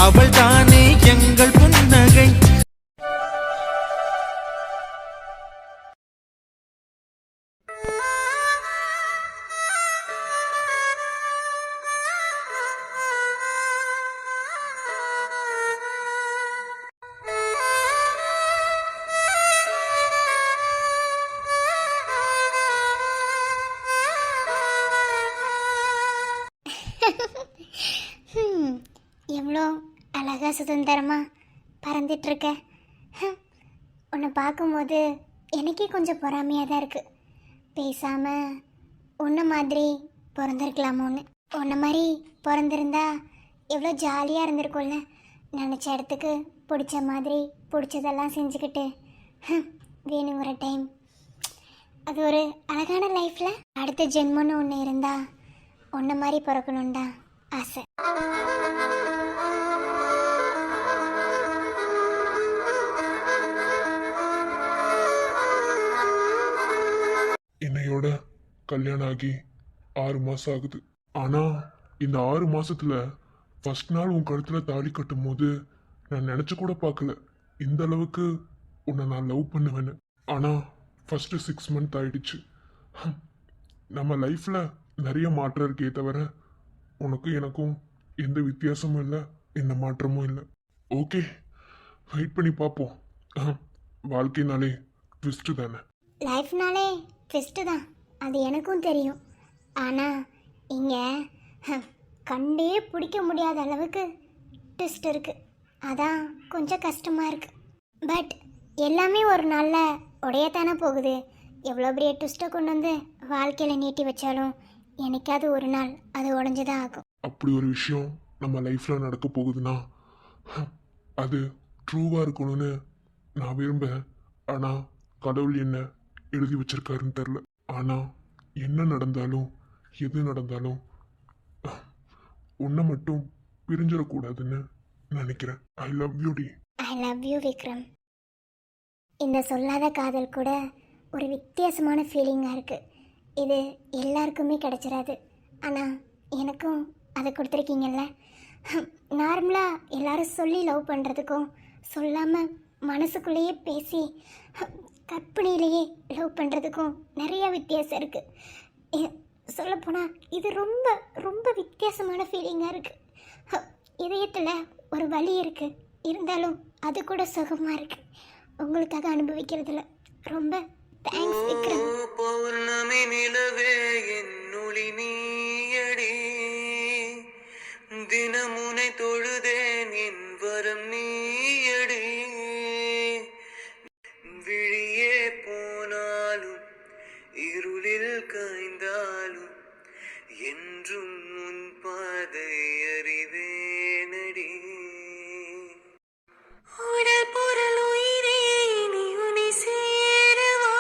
அவள் தானே எங்கள் புன்னகை. எவ்வளோ அழகாக சுதந்திரமாக பறந்துட்டுருக்க. உன்னை பார்க்கும்போது எனக்கே கொஞ்சம் பொறாமையாக தான் இருக்குது. பேசாமல் உன்னை மாதிரி பிறந்திருக்கலாமோன்னு. உன்னை மாதிரி பிறந்திருந்தா எவ்வளோ ஜாலியாக இருந்திருக்கும்ல. நினச்ச இடத்துக்கு பிடிச்ச மாதிரி பிடிச்சதெல்லாம் செஞ்சுக்கிட்டு வேணுங்கிற டைம். அது ஒரு அழகான லைஃப்பில் அடுத்த ஜென்மன்னு ஒன்று இருந்தால் உன்னை மாதிரி பிறக்கணுண்டா ஆசை. என்னையோட கல்யாணம் ஆகி 6 மாசம் ஆகுது. ஆனா இந்த 6 மாசத்துல ஃபர்ஸ்ட் நாள் உன் கழுத்துல தாலி கட்டும் போது நான் நினைச்சு கூட பார்க்கல இந்த அளவுக்கு உன்னை நான் லவ் பண்ணுவேன்னு. ஆனா ஃபர்ஸ்ட் 6 மந்த் ஆயிடுச்சு. நம்ம லைஃப்ல நிறைய மாற்றம் இருக்கே தவிர உனக்கும் எனக்கும் எந்த வித்தியாசமும் இல்லை, எந்த மாற்றமும் இல்லை. ஓகே, வெயிட் பண்ணி பார்ப்போம். வாழ்க்கைனாலே ட்விஸ்ட் தானே. லைஃப்னாலே ட்விஸ்ட்டு தான், அது எனக்கும் தெரியும். ஆனால் இங்கே கண்டே பிடிக்க முடியாத அளவுக்கு ட்விஸ்ட் இருக்குது. அதான் கொஞ்சம் கஷ்டமாக இருக்குது. பட் எல்லாமே ஒரு நாளில் உடையத்தானே போகுது. எவ்வளோ பெரிய ட்விஸ்ட்டை கொண்டு வந்து வாழ்க்கையில் நீட்டி வச்சாலும் என்னைக்காவது ஒரு நாள் அது உடஞ்சுதான் ஆகும். அப்படி ஒரு விஷயம் நம்ம லைஃப்ல நடக்க போகுதுன்னா அது ட்ரூவா இருக்கணும்னு நான் விரும்புகிறேன். ஆனா கடவுள் என்ன எழுதி வச்சிருக்காருன்னு தெரில. ஆனா என்ன நடந்தாலும் எது நடந்தாலும் உன்னை மட்டும் பிரிஞ்சிடக்கூடாதுன்னு நினைக்கிறேன். ஐ லவ் யூ டி. I love you Vikram. இந்த சொல்லாத காதல் கூட ஒரு வித்தியாசமான ஃபீலிங்காக இருக்குது. இது எல்லாருக்குமே கிடச்சிடாது. ஆனால் எனக்கும் அதை கொடுத்துருக்கீங்கல்ல. நார்மலாக எல்லாரும் சொல்லி லவ் பண்ணுறதுக்கும் சொல்லாமல் மனசுக்குள்ளேயே பேசி கற்பனையிலேயே லவ் பண்ணுறதுக்கும் நிறைய வித்தியாசம் இருக்குது. சொல்லப்போனால் இது ரொம்ப ரொம்ப வித்தியாசமான ஃபீலிங்காக இருக்குது. இதயத்தில் ஒரு வலி இருக்குது, இருந்தாலும் அது கூட சுகமாக இருக்குது. உங்களுக்காக அனுபவிக்கிறதுல ரொம்ப தேங்க்ஸ் விக்ரம். பௌர்ணமி நிலவே என்னொளி நீயடி, தினமுனை தொழுதேன் என் வரம் நீயடி. விழியே போனாலும் இருளில் காய்ந்தாலும் என்றும் உன் பாதை அறிவேனடி. உடல் பொருள் உயிரே நீ உனை சேரவா,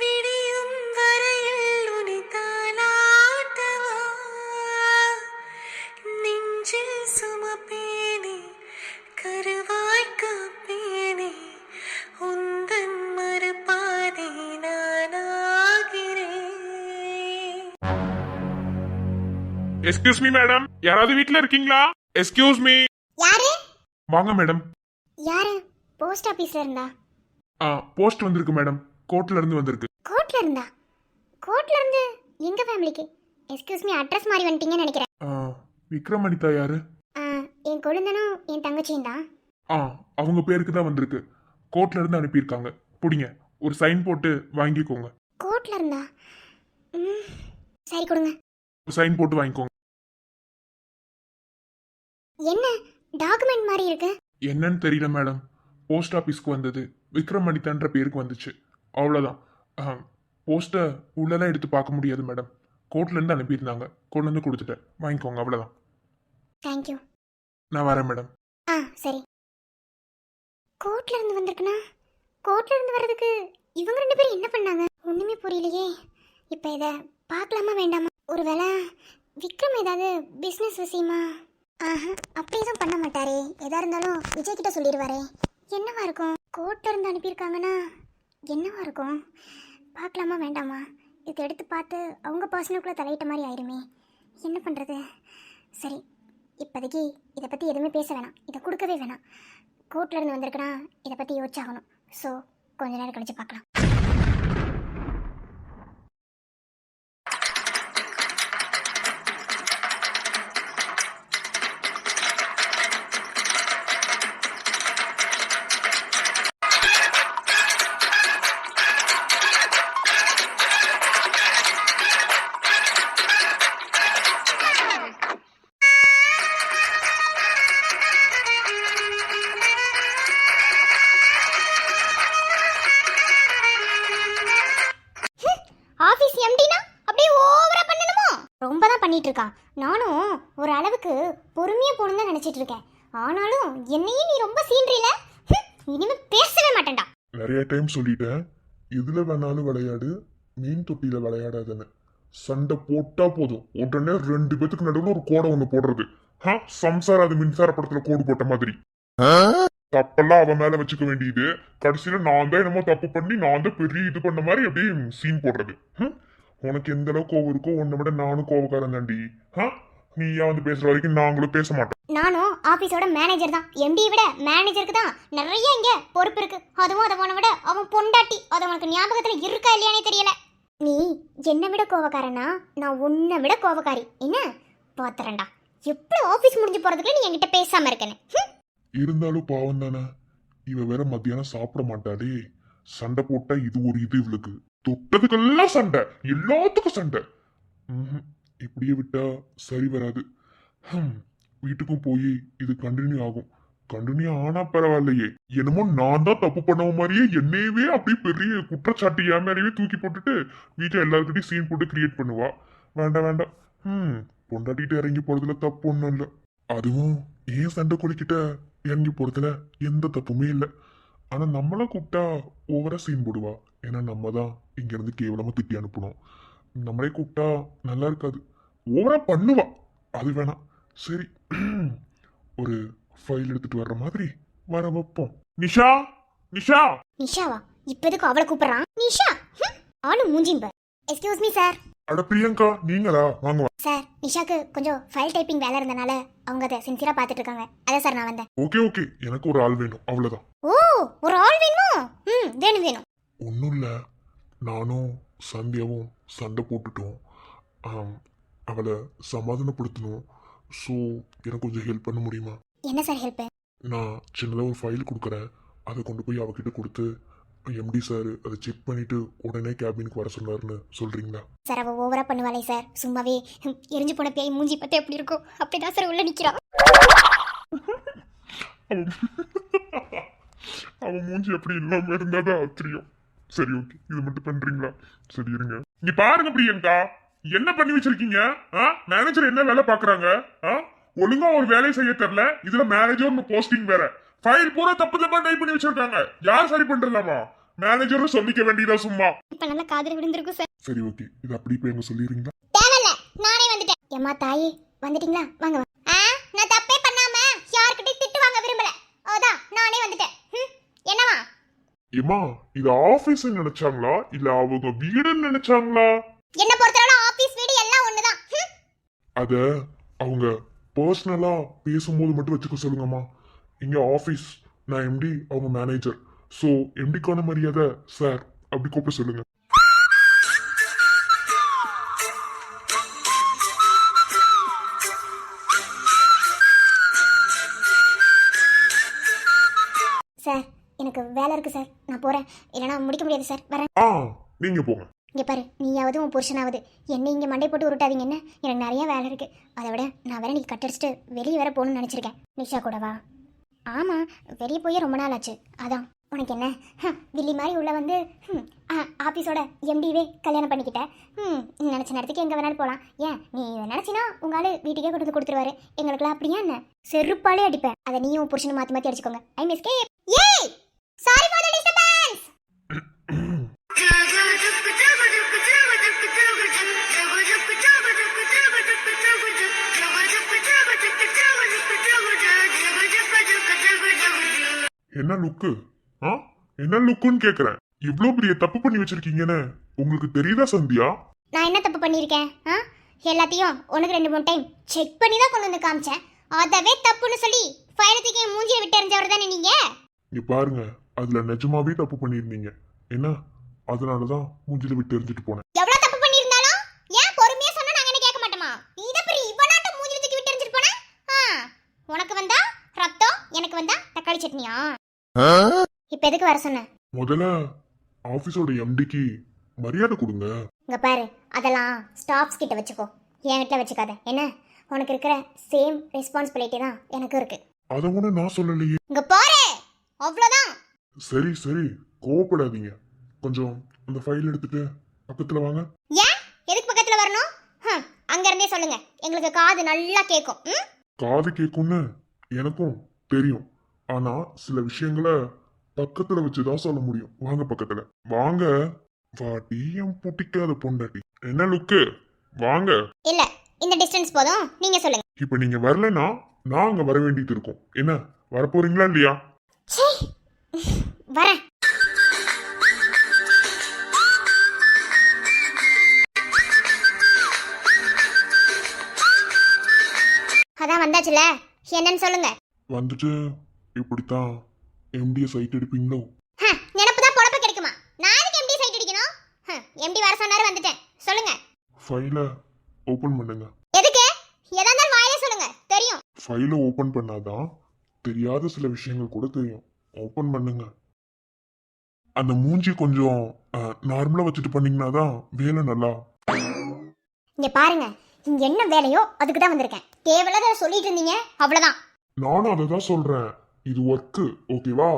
விடியும் வரையில் உனை தாளாட்டவா, நெஞ்சில் சுமப்பேனே கருவாய் காப்பேனே, உந்தன் மறுபாதை நானாகிறேன். எஸ்கியூஸ் மீ மேடம், யாராவது வீட்ல இருக்கீங்களா? Excuse me. யாரு? வாங்க மேடம். யாரு? போஸ்ட் ஆஃபீஸில் இருந்தா? போஸ்ட் வந்திருக்கு மேடம், கோர்ட்ல இருந்து வந்திருக்கு. கோர்ட்ல இருந்தா? கோர்ட்ல இருந்து எங்க ஃபேமிலிக்கு? எக்ஸ்கியூஸ் மீ, அட்ரஸ் மாறி வந்துட்டீங்கன்னு நினைக்கிறேன். விக்ரம் அனிதா யாரு? என் கொழுந்தனும் என் தங்கச்சியும் தான். அவங்க பேருக்கு தான் வந்திருக்கு. கோர்ட்ல இருந்து அனுப்பியிருக்காங்க. புடிங்க, ஒரு சைன் போட்டு வாங்கிக்கோங்க. கோர்ட்ல இருந்தா? சரி கொடுங்க. ஒரு சைன் போட்டு வாங்கிக்கோங்க. என்ன டாக்குமெண்ட் மாதிரி இருக்கு? என்னன்னு தெரியல மேடம், போஸ்ட் ஆஃபீஸ்க்கு வந்தது விக்ரம் அனிதான்ற பேருக்கு வந்துச்சு, அவ்வளோதான். போஸ்ட்டை உள்ளெல்லாம் எடுத்து பார்க்க முடியாது மேடம். கோர்ட்லேருந்து அனுப்பியிருந்தாங்க, கொண்டு வந்து கொடுத்துட்டேன், வாங்கிக்கோங்க, அவ்வளோதான். தேங்க்யூ. நான் வரேன் மேடம். சரி. கோர்ட்ல இருந்து வந்திருக்குன்னா கோர்ட்ல இருந்து வர்றதுக்கு இவங்க 2 பேரும் என்ன பண்ணாங்க? ஒண்ணுமே புரியலையே. இப்போ இதை பார்க்கலாமா வேண்டாமா? ஒருவேளை விக்ரம் ஏதாவது பிஸ்னஸ் விஷயமா? அப்படி எதுவும் பண்ண மாட்டாரே. எதா இருந்தாலும் விஜய் கிட்ட சொல்லிடுவாரே. என்னவா இருக்கும்? கோர்ட்ல இருந்து அனுப்பியிருக்காங்கன்னா என்னவா இருக்கும்? பார்க்கலாமா வேண்டாமா? இதை எடுத்து பார்த்து அவங்க பர்சனுக்குள்ளே தலையிட்ட மாதிரி ஆயிருமே. என்ன பண்ணுறது? சரி, இப்போதைக்கு இதை பற்றி எதுவுமே பேச வேணாம், இதை கொடுக்கவே வேணாம். கோர்ட்ல இருந்து வந்திருக்குன்னா இதை பற்றி யோசிச்சாகணும். ஸோ கொஞ்ச நேரம் கழிச்சு பார்க்கலாம். ஆஃபீஸ் எம்டினா அப்படியே ஓவரா பண்ணணுமோ? ரொம்ப தான் பண்ணிட்டு இருக்கான். நானும் ஒரு அளவுக்கு பொறுமையா போகணும்னு தான் நினைச்சிட்டு இருக்கேன். ஆனாலும் என்னையும் நீ ரொம்ப சீன்றீல. இனிமே பேசவே மாட்டேன்டா. நிறைய டைம் சொல்லிட்டேன், எதுல வேணாலும் விளையாடு, மீன் தொட்டியில விளையாடாதுன்னு. சண்டை போட்டா போதும் உடனே 2 பேத்துக்கு நடுவில் ஒரு கோடை ஒண்ணு போடுறது. சம்சாரம் அது மின்சார படத்துல கோடு போட்ட மாதிரி. தப்பெல்லாம் அவன் மேல வச்சுக்க வேண்டியது, கடைசியில நான் தான் என்னமோ தப்பு பண்ணி நான் தான் பெரிய இது பண்ண மாதிரி அப்படியே சீன் போடுறது. உனக்கு எந்த அளவுக்கு கோவம் இருக்கோ உன்னை விட நானும் கோவக்காரன் தாண்டி. நீயா வந்து பேசுற வரைக்கும் நாங்களும் பேச மாட்டோம். நானும் ஆபீஸோட மேனேஜர் தான். எம்டி விட மேனேஜருக்கு தான் நிறைய இங்க பொறுப்பு இருக்கு. அதுவும் அவனை விட அவன் பொண்டாட்டி. அது அவனுக்கு ஞாபகத்துல இருக்கா இல்லையானே தெரியல. நீ என்னை விட கோவக்காரனா, நான் உன்னை விட கோவக்காரி. என்ன பாத்துறேன்டா எப்படி ஆபீஸ் முடிஞ்சு போறதுக்கு நீ என்கிட்ட பேசாம இருக்கேன்னு. இருந்தாலும் பாவம் தானே, இவ வேற மத்தியானம் சாப்பிட மாட்டாளே. சண்டை போட்டா இது ஒரு இது இவளுக்கு. தொட்டதுக்கெல்லாம் சண்டை, எல்லாத்துக்கும் சண்டை. இப்படியே விட்டா சரி வராது. வீட்டுக்கும் போய் இது கண்டினியூ ஆகும். கண்டினியூ ஆனா பரவாயில்லையே, என்னமோ நான் தான் தப்பு பண்ண மாதிரியே என்னையவே அப்படியே பெரிய குற்றச்சாட்டு என் மேலேயே தூக்கி போட்டுட்டு வீட்டுல எல்லாருக்கிட்டையும் சீன் போட்டு கிரியேட் பண்ணுவா. வேண்டாம் வேண்டாம். பொண்டாட்டிட்டு இறங்கி போறதுல தப்பு ஒன்றும் இல்லை. அதுவும் ஏன் சண்டை குளிக்கிட்ட இறங்கி போறதுல எந்த தப்புமே இல்லை. ஆனா நம்மள கூப்பிட்டா ஓவரா சீன் போடுவா. ஏன்னா நம்ம தான் இங்க இருந்து கேவலமா திட்டி அனுப்பணும். நம்மளே கூப்பிட்டா நல்லா இருக்காது, ஓவரா பண்ணுவா. அது வேணாம். சரி, ஒரு ஃபைல் எடுத்துட்டு வர்ற மாதிரி வர வைப்போம். நிஷா, நிஷா. நிஷாவா? இப்ப எதுக்கு அவளை கூப்பிடுறான்? நிஷா ஆளு மூஞ்சிம்ப. Excuse me sir. அட பிரியங்கா, நீங்களா? வாங்க சார். நிஷாக்கு கொஞ்சம் ஃபைல் டைப்பிங் வேலை இருந்தனால அவங்க அதை சின்சியரா பார்த்துட்டு இருக்காங்க. அதான் சார் நான் வந்தேன். ஓகே ஓகே, எனக்கு ஒரு ஆள் வேணும், அவ்வளவுதான். ஓ, ஒரு ஆள் வேணுமோ? வேணும் வேணும். ஒன்றும் இல்லை, நானும் சந்தியாவும் சண்டை போட்டுட்டோம். அவளை சமாதானப்படுத்தணும். ஸோ எனக்கு கொஞ்சம் ஹெல்ப் பண்ண முடியுமா? என்ன சார் ஹெல்ப்? நான் சின்னதாக ஒரு ஃபைல் கொடுக்குறேன், அதை கொண்டு போய் அவகிட்ட கொடுத்து எம்டி சார் அதை செக் பண்ணிட்டு உடனே கேபினுக்கு வர சொன்னார்னு சொல்றீங்களா? சார் அவ ஓவரா பண்ணுவாளே சார். சும்மாவே எரிஞ்சு போன பேய் மூஞ்சி பார்த்தா எப்படி இருக்கும் அப்படிதான் சார் உள்ள நிக்கிறா. அவன் மூஞ்சி எப்படி இல்லாம இருந்தாதான் ஆச்சரியம். சரி ஓகே, இது மட்டும் பண்றீங்களா? சரி இருங்க. நீ பாருங்க பிரியங்கா, என்ன பண்ணி வச்சிருக்கீங்க? மேனேஜர் என்ன வேலை பாக்குறாங்க? ஒழுங்கா ஒரு வேலையை செய்ய தெரியல, இதுல மேனேஜர் போஸ்டிங் வேற. ஃபைல் பூரா தப்பு தப்பா டைப் பண்ணி வச்சிருக்காங்க. யார் சரி பண்றலாமா? மேனேஜரும் சொல்லிக்க வேண்டியதா சும்மா. இப்ப நல்ல காதல் விழுந்திருக்கும் சார். சரி ஓகே, இது அப்படி போய் எங்க சொல்லிடுறீங்களா? தேவையில்ல, நானே வந்துட்டேன். ஏமா தாயே, வந்துட்டீங்களா? வாங்க. நான் தப்பே பண்ணாம யார்கிட்டயும் திட்டு வாங்க விரும்பல. அதான் நானே வந்துட்டேன். என்னவா? ஏமா, இது ஆபீஸ் நினைச்சாங்களா இல்ல அவங்க வீடுன்னு நினைச்சாங்களா? என்ன பொறுத்தவரை ஆபீஸ் வீடு எல்லாம் ஒண்ணுதான். அத அவங்க பர்சனலா பேசும்போது மட்டும் வச்சுக்க சொல்லுங்கம்மா. இங்க ஆபீஸ், நான் எம்டி, அவங்க மேனேஜர். ஸோ எம்டிக்கான மரியாதை சார் அப்படி கூப்பிட சொல்லுங்க. சார் எனக்கு வேலை இருக்கு சார், நான் போறேன். இல்லைன்னா முடிக்க முடியாது சார், வரேன். நீங்க போங்க. இங்க பாரு, நீயாவது உன் புருஷனாவது என்னை இங்க மண்டை போட்டு உருட்டாதீங்க. என்ன, எனக்கு நிறைய வேலை இருக்கு. அதை விட நான் வேற நீ கட்டடிச்சிட்டு வெளியே வேற போகணும்னு நினைச்சிருக்கேன். நிஷா கூடவா? ஆமா, வெளியே போய் ரொம்ப நாள் ஆச்சு. அதான். உனக்கு என்ன, வில்லி மாதிரி உள்ள வந்து ஆஃபீஸோட எம்டிவே கல்யாணம் பண்ணிக்கிட்டேன். நினச்ச நேரத்துக்கு எங்கே வேணாலும் போகலாம். ஏன் நீ நினச்சினா உங்களால் வீட்டுக்கே கொண்டு வந்து கொடுத்துருவாரு. எங்களுக்குலாம் அப்படியா என்ன? செருப்பாலே அடிப்பேன். அதை நீயும் புருஷனை மாற்றி மாற்றி அடிச்சுக்கோங்க. ஐ மிஸ் கே. ஏய், சாரி ஃபார் தி டிஸ்டர்பன்ஸ். என்ன லுக்கு? என்ன லுக்குன்னு கேக்குறேன். இவ்வளவு பெரிய தப்பு பண்ணி வச்சிருக்கீங்கன்னு உங்களுக்கு தெரியுதா சந்தியா? நான் என்ன தப்பு பண்ணியிருக்கேன்? எல்லாத்தையும் உனக்கு 2-3 டைம் செக் பண்ணி தான் கொண்டு வந்து காமிச்சேன். அதவே தப்புன்னு சொல்லி ஃபைலத்துக்கு என் மூஞ்சியை விட்டு எறிஞ்சவர் தானே நீங்க? இங்க பாருங்க, அதுல நிஜமாவே தப்பு பண்ணியிருந்தீங்க. என்ன, அதனாலதான் மூஞ்சில விட்டு எரிஞ்சிட்டு போனேன். எவ்வளவு தப்பு பண்ணியிருந்தாலும் ஏன் பொறுமையா சொன்னா நாங்க என்ன கேட்க மாட்டோமா? இத பெரிய இவனாட்ட மூஞ்சில தூக்கி விட்டு எறிஞ்சிட்டு போனா உனக்கு வந்தா ரத்தம், எனக்கு வந்தா தக்காளி சட்னியா? இப்ப எதுக்கு வர சொன்ன? முதல்ல ஆபீஸோட எம்டிக்கு மரியாதை கொடுங்க. இங்க பாரு, அதெல்லாம் ஸ்டாஃப்ஸ் கிட்ட வச்சுக்கோ, என்கிட்ட வச்சுக்காத. என்ன, உனக்கு இருக்கிற சேம் ரெஸ்பான்சிபிலிட்டி தான் எனக்கு இருக்கு. அதை ஒண்ணு நான் சொல்லலையே. இங்க பாரு, அவ்வளவுதான். சரி சரி, கோவப்படாதீங்க. கொஞ்சம் அந்த ஃபைல் எடுத்துட்டு பக்கத்துல வாங்க. ஏன் எதுக்கு பக்கத்துல வரணும்? அங்க இருந்தே சொல்லுங்க, எங்களுக்கு காது நல்லா கேட்கும். காது கேக்கும்னு எனக்கும் தெரியும். ஆனா சில விஷயங்களை பக்கத்துல வச்சுதான் சொல்ல முடியும். வாங்க பக்கத்துல வாங்க. வாட்டி என் புட்டிக்காத பொண்டாட்டி. என்ன லுக்கு? வாங்க. இல்ல, இந்த டிஸ்டன்ஸ் போதும், நீங்க சொல்லுங்க. இப்ப நீங்க வரலன்னா நான் அங்க வர வேண்டியது இருக்கும். என்ன, வரப்போறீங்களா இல்லையா? சீ, வரேன். அதான் வந்தாச்சுல, என்னன்னு சொல்லுங்க. வந்துட்டு இப்படித்தான் எம்டிய சைட் எடுப்பீங்களோ? நினப்பு தான் பொழப்பு கிடைக்குமா? நான் எதுக்கு எம்டி சைட் அடிக்கணும்? எம்டி வர சொன்னாரு, வந்துட்டேன். சொல்லுங்க. ஃபைலை ஓபன் பண்ணுங்க. எதுக்கு? எதா இருந்தாலும் வாயிலே சொல்லுங்க, தெரியும். ஃபைலை ஓபன் பண்ணாதான் தெரியாத சில விஷயங்கள் கூட தெரியும். ஓபன் பண்ணுங்க. அந்த மூஞ்சி கொஞ்சம் நார்மலா வச்சுட்டு பண்ணீங்கன்னா தான் வேலை நல்லா. இங்க பாருங்க, இங்க என்ன வேலையோ அதுக்கு தான் வந்திருக்கேன். தேவையில்லாத சொல்லிட்டு இருந்தீங்க, அவ்வளவுதான். நானும் அதை தான் சொல்றேன். இது ஒர்க்கு, ஓகேவா?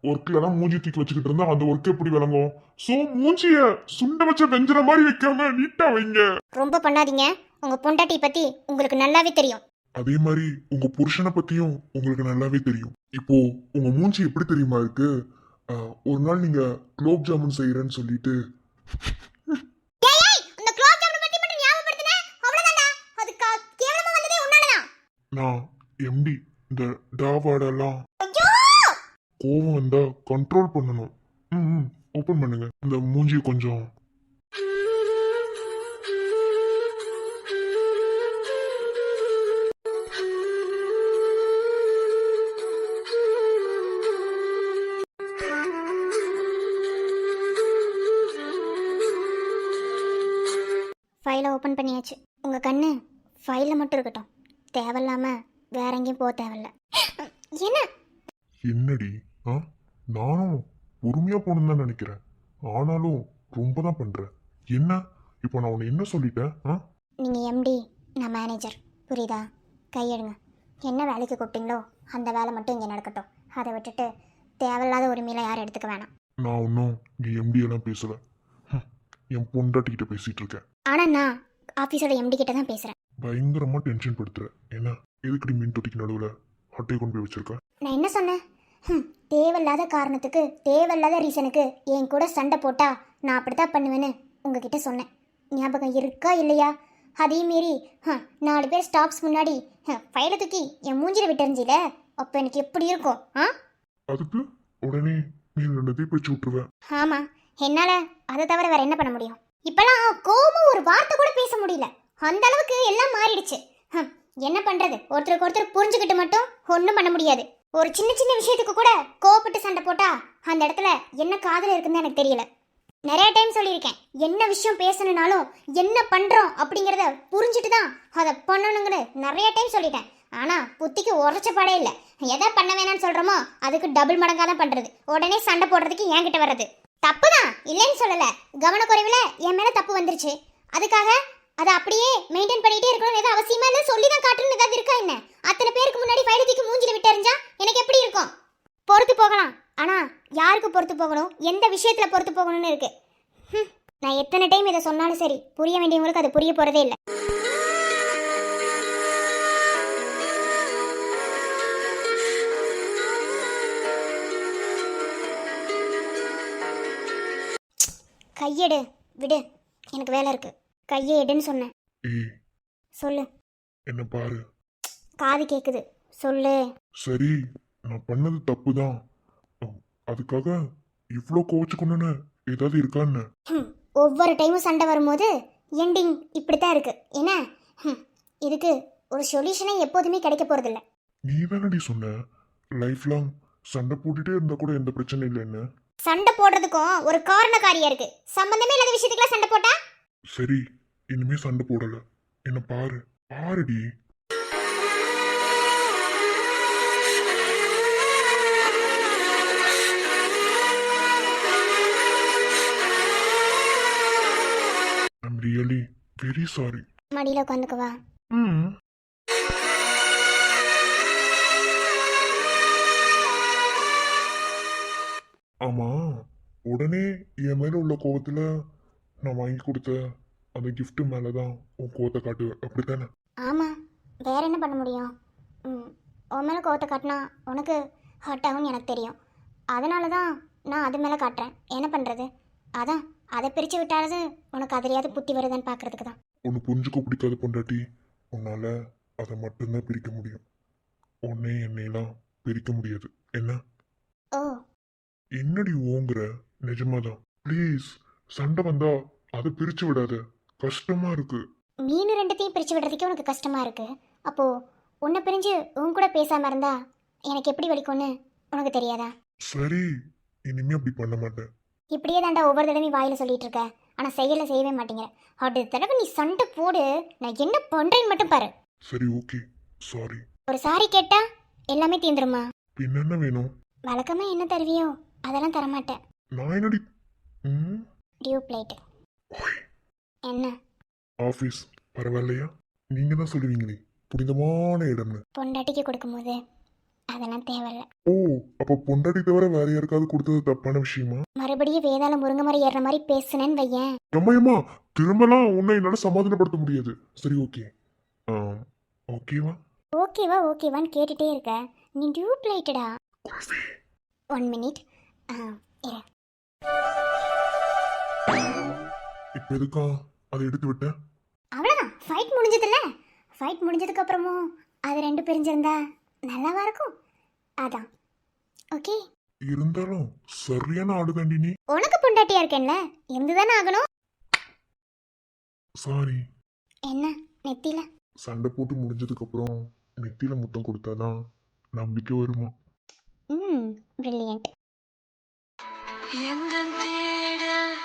ஒர்க்லலாம் மூஞ்சி தூக்கி வச்சுக்கிட்டு இருந்தா அந்த ஒர்க் எப்படி விளங்கும்? சோ மூஞ்சிய சுண்ட வச்ச வெஞ்சற மாதிரி வைக்காம நீட்டா வைங்க. ரொம்ப பண்ணாதீங்க. உங்க பொண்டாட்டி பத்தி உங்களுக்கு நல்லாவே தெரியும். அதே மாதிரி உங்க புருஷனை பத்தியும் உங்களுக்கு நல்லாவே தெரியும். இப்போ உங்க மூஞ்சி எப்படி தெரியுமா இருக்கு? ஒரு நாள் நீங்க குலோப் ஜாமுன் செய்யறேன்னு சொல்லிட்டு அந்த குலோப் ஜாமுன் பத்தி மட்டும் ஞாபகப்படுத்துனே, அவ்வளவுதான்டா. அது கேவலமா வந்ததே உன்னாலதான். நான் எம்டி, இந்த டாவாடெல்லாம் ஐயோ, கோவம் வந்தா கண்ட்ரோல் பண்ணணும். ஓபன் பண்ணுங்க. இந்த மூஞ்சி கொஞ்சம் ஃபைலை ஓபன் பண்ணியாச்சு. உங்க கண்ணு ஃபைல்ல மட்டும் இருக்கட்டும், தேவையில்லாம வேற எங்கேயும் போக தேவையில்ல. என்ன என்னடி? நானும் பொறுமையா போகணும்னு தான் நினைக்கிறேன். ஆனாலும் ரொம்ப தான் பண்றேன். என்ன இப்போ நான் உன்னை என்ன சொல்லிட்டேன்? நீங்க எம்டி, நான் மேனேஜர், புரியுதா? கையெடுங்க. என்ன வேலைக்கு கூப்பிட்டீங்களோ அந்த வேலை மட்டும் இங்கே நடக்கட்டும். அதை விட்டுட்டு தேவையில்லாத உரிமையில யாரும் எடுத்துக்க வேணாம். நான் ஒன்றும் இங்கே எம்டி எல்லாம் பேசல. என் பொண்டாட்டிக்கிட்ட பேசிட்டு இருக்கேன். ஆனா நான் ஆஃபீஸோட எம்டி கிட்ட தான் பேசுறேன். பயங்கரமா டென்ஷன் படுத்துறேன். என்ன, எதுக்கடி மீன் தொட்டிக்கு நடுவில் அட்டையை கொண்டு போய் வச்சிருக்க? நான் என்ன சொன்னேன்? தேவையில்லாத காரணத்துக்கு, தேவையில்லாத ரீசனுக்கு என் கூட சண்டை போட்டா நான் அப்படித்தான் பண்ணுவேன்னு உங்ககிட்ட சொன்னேன். ஞாபகம் இருக்கா இல்லையா? அதே மீறி 4 பேர் ஸ்டாப்ஸ் முன்னாடி ஃபைலை தூக்கி என் மூஞ்சில விட்டுருஞ்சில, அப்போ எனக்கு எப்படி இருக்கும்? அதுக்கு உடனே நீ 2 தீப்பச்சு விட்டுருவேன். ஆமா, என்னால அதை தவிர வேற என்ன பண்ண முடியும்? இப்பெல்லாம் கோபம் ஒரு வார்த்தை கூட பேச முடியல. அந்த அளவுக்கு எல்லாம் மாறிடுச்சு. என்ன பண்றது? ஒருத்தருக்கு ஒருத்தர் புரிஞ்சுக்கிட்டு மட்டும் ஒன்றும் பண்ண முடியாது. ஒரு சின்ன சின்ன விஷயத்துக்கு கூட கோவப்பட்டு சண்டை போட்டா அந்த இடத்துல என்ன காதல் இருக்குன்னு எனக்கு தெரியல. நிறைய டைம் சொல்லியிருக்கேன், என்ன விஷயம் பேசணும்னாலும் என்ன பண்றோம் அப்படிங்கிறத புரிஞ்சுட்டு தான் அதை பண்ணணுங்கிறது நிறைய டைம் சொல்லிட்டேன். ஆனா புத்திக்கு உரைச்ச பாடே இல்லை. எதை பண்ண வேணாம்னு சொல்றோமோ அதுக்கு டபுள் மடங்கா தான் பண்றது. உடனே சண்டை போடுறதுக்கு என்கிட்ட வர்றது தப்பு தான், இல்லைன்னு சொல்லல. கவனக்குறைவில் என் மேல தப்பு வந்துருச்சு. அதுக்காக அதை அப்படியே மெயின்டைன் பண்ணிட்டே இருக்கணும்னு ஏதாவது அவசியமா இல்லை. சொல்லி தான் காட்டணும்னு ஏதாவது இருக்கா என்ன? அத்தனை பேருக்கு முன்னாடி ஃபைலத்துக்கு மூஞ்சில விட்டு எறிஞ்சா எனக்கு எப்படி இருக்கும்? பொறுத்து போகலாம், ஆனா யாருக்கு பொறுத்து போகணும், எந்த விஷயத்துல பொறுத்து போகணும்னு இருக்கு. நான் எத்தனை டைம் இதை சொன்னாலும் சரி, புரிய வேண்டியவங்களுக்கு அது புரிய போறதே இல்லை. கையெடு, விடு, எனக்கு வேலை இருக்கு. கையை எடுன்னு சொன்னேன். ஏய், சொல்லு. என்ன பாரு. காது கேக்குது, சொல்லு. சரி, நான் பண்ணது தப்பு தான். அதுக்காக இவ்வளோ கோவச்சுக்கணும்னு ஏதாவது இருக்கான்னு? ஒவ்வொரு டைமும் சண்டை வரும்போது எண்டிங் இப்படித்தான் இருக்கு. என்ன, இதுக்கு ஒரு சொல்யூஷனே எப்போதுமே கிடைக்க போறதில்ல. நீ தானடி சொன்ன லைஃப் லாங் சண்டை போட்டுட்டே இருந்தா கூட எந்த பிரச்சனை இல்லைன்னு. சண்டை போடுறதுக்கும் ஒரு காரண காரியம் இருக்கு. சம்பந்தமே இல்லாத விஷயத்துக்குலாம் சண்டை போட்டா சரி, இனிமே சண்டை போடல. என்ன பாரு, பாருடி. I'm really very sorry. மடியில உட்காந்துக்குவா. ம். ஆமா, உடனே என் மேல உள்ள கோவத்துல நான் வாங்கி கொடுத்த அந்த gift மேலதான் உன் கோவத்தை காட்டுவ, அப்படித்தானே? ஆமா, வேற என்ன பண்ண முடியும்? உன் மேலே கோவத்தை காட்டினா உனக்கு ஹர்ட் ஆகும்னு எனக்கு தெரியும். அதனால தான் நான் அது மேலே காட்டுறேன். என்ன பண்ணுறது? அதான் அதை பிரித்து விட்டாவது உனக்கு அதிலையாவது புத்தி வருதான்னு பார்க்கறதுக்கு தான். உன்னை புரிஞ்சுக்க பிடிக்காத பொண்டாட்டி, உன்னால அதை மட்டும்தான் பிரிக்க முடியும். உன்னை என்னையெல்லாம் பிரிக்க முடியாது. என்ன ஓ, என்னடி ஓங்குற? நிஜமாதான். ப்ளீஸ், சண்டை வந்தா அதை பிரிச்சு விடாத, கஷ்டமா இருக்கு. மீன் ரெண்டுத்தையும் பிரித்து விடுறதுக்கே உனக்கு கஷ்டமாக இருக்குது. அப்போது உன்னை பிரிஞ்சு உன் கூட பேசாமல் இருந்தா எனக்கு எப்படி வலிக்கும்னு உனக்கு தெரியாதா? சரி, இனிமே அப்படி பண்ண மாட்டேன். இப்படியே தாண்டா ஒவ்வொரு தடவையும் வாயில் சொல்லிட்டு இருக்க, ஆனால் செய்யவே மாட்டேங்கிற. அடுத்த தடவை நீ சண்டை போடு, நான் என்ன பண்ணுறேன்னு மட்டும் பாரு. சரி, ஓகே, சாரி. ஒரு சாரி கேட்டா எல்லாமே தீந்துருமா? பின்ன என்ன வேணும்? வழக்கமாக என்ன தருவியோ அதெல்லாம் தரமாட்டேன். நான் என்னடி? ம். டியூ பிளேட். ஓய், என்ன ஆஃபீஸ் பரவாயில்லையா? நீங்க தான் சொல்லுவீங்களே புனிதமான இடம்னு. பொண்டாட்டிக்கு கொடுக்கும்போது அதெல்லாம் தேவையில்ல. ஓ, அப்போ பொண்டாட்டி தவிர வேற யாருக்காவது கொடுத்தது தப்பான விஷயமா? மறுபடியும் வேதாள முருங்கை மாதிரி ஏறுற மாதிரி பேசுனேன்னு வையேன். அம்மையம்மா, திரும்பலாம் உன்னை என்னால சமாதானப்படுத்த முடியாது. சரி, ஓகே. ஓகேவா? ஓகேவான்னு கேட்டுட்டே இருக்க. நீ டியூ பிளேட்டடா. குல்ஃபி. 1 மினிட். இரு. இப்போ எதுக்கா அதை எடுத்து விட்டேன்? அவ்வளோதான், ஃபைட் முடிஞ்சதில்ல. ஃபைட் முடிஞ்சதுக்கு அப்புறமும் அது ரெண்டு பிரிஞ்சிருந்தா நல்லாவா இருக்கும்? அதான் ஓகே. இருந்தாலும் சரியான ஆடுதாண்டி நீ. உனக்கு பொண்டாட்டியா இருக்கேன்ல, இருந்துதானே ஆகணும். சாரி. என்ன நெத்தில? சண்டை போட்டு முடிஞ்சதுக்கு அப்புறம் நெத்தியில முத்தம் கொடுத்தாதான் நம்பிக்கை வருமா? பிரில்லியன்ட். எந்தன் தேடல்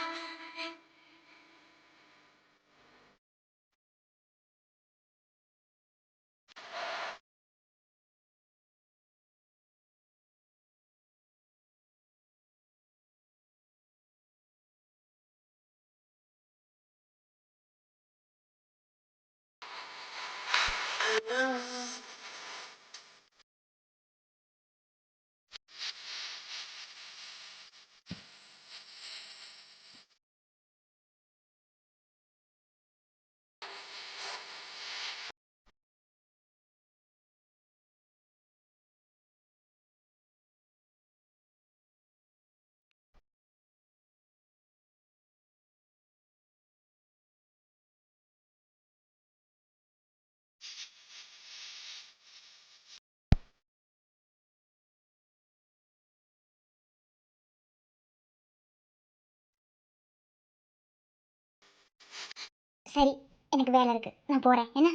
சரி, எனக்கு வேலை இருக்கு, நான் போறேன். என்ன?